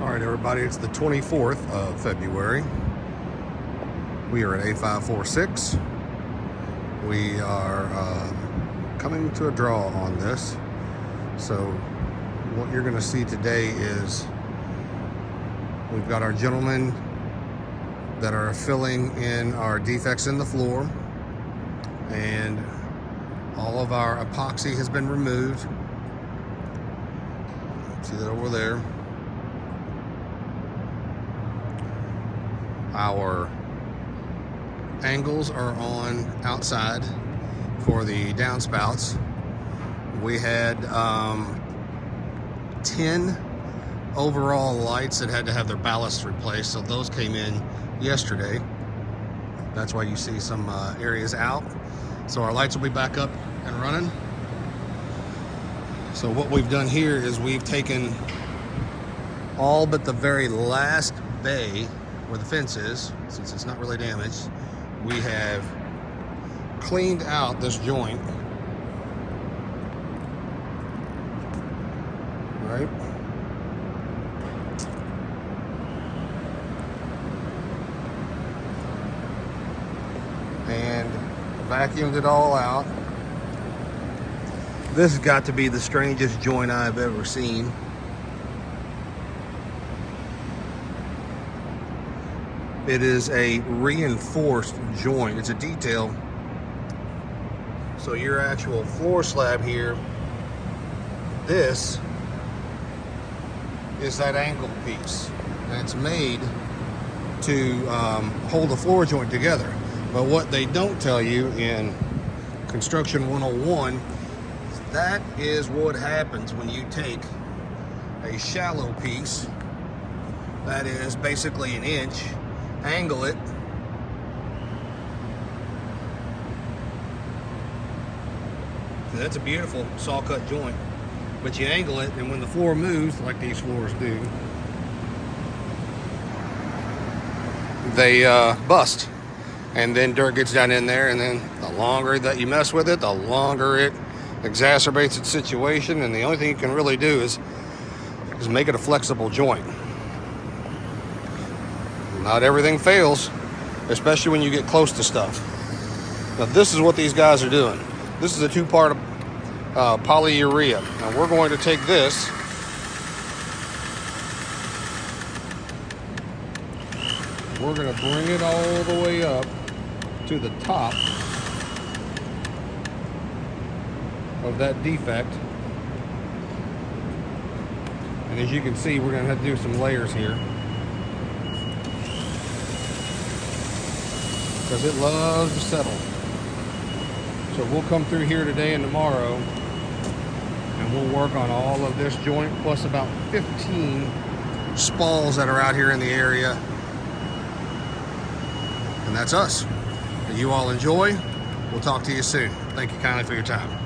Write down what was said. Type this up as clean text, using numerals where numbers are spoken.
All right, everybody, it's the 24th of February. We are at A-0546. We are coming to a draw on this. So what you're going to see today is we've got our gentlemen that are filling in our defects in the floor, and all of our epoxy has been removed. See that over there? Our angles are on outside for the downspouts. We had 10 overall lights that had to have their ballasts replaced, so those came in yesterday. That's why you see some areas out. So our lights will be back up and running. So what we've done here is we've taken all but the very last bay where the fence is, since it's not really damaged. We have cleaned out this joint, right? And vacuumed it all out. This has got to be the strangest joint I've ever seen. It is a reinforced joint. It's a detail. So your actual floor slab here, this is that angle piece. And it's made to hold the floor joint together. But what they don't tell you in Construction 101, that is what happens when you take a shallow piece, that is basically an inch, angle it, that's a beautiful saw cut joint, but you angle it, and when the floor moves, like these floors do, they bust, and then dirt gets down in there, and then the longer that you mess with it, the longer it exacerbates its situation, and the only thing you can really do is make it a flexible joint. Not everything fails, especially when you get close to stuff. Now this is what these guys are doing. This is a two-part polyurea. Now we're going to take this, we're going to bring it all the way up to the top of that defect. And as you can see, we're going to have to do some layers here, because it loves to settle. So we'll come through here today and tomorrow, and we'll work on all of this joint, plus about 15 spalls that are out here in the area. And that's us. You all enjoy. We'll talk to you soon. Thank you kindly for your time.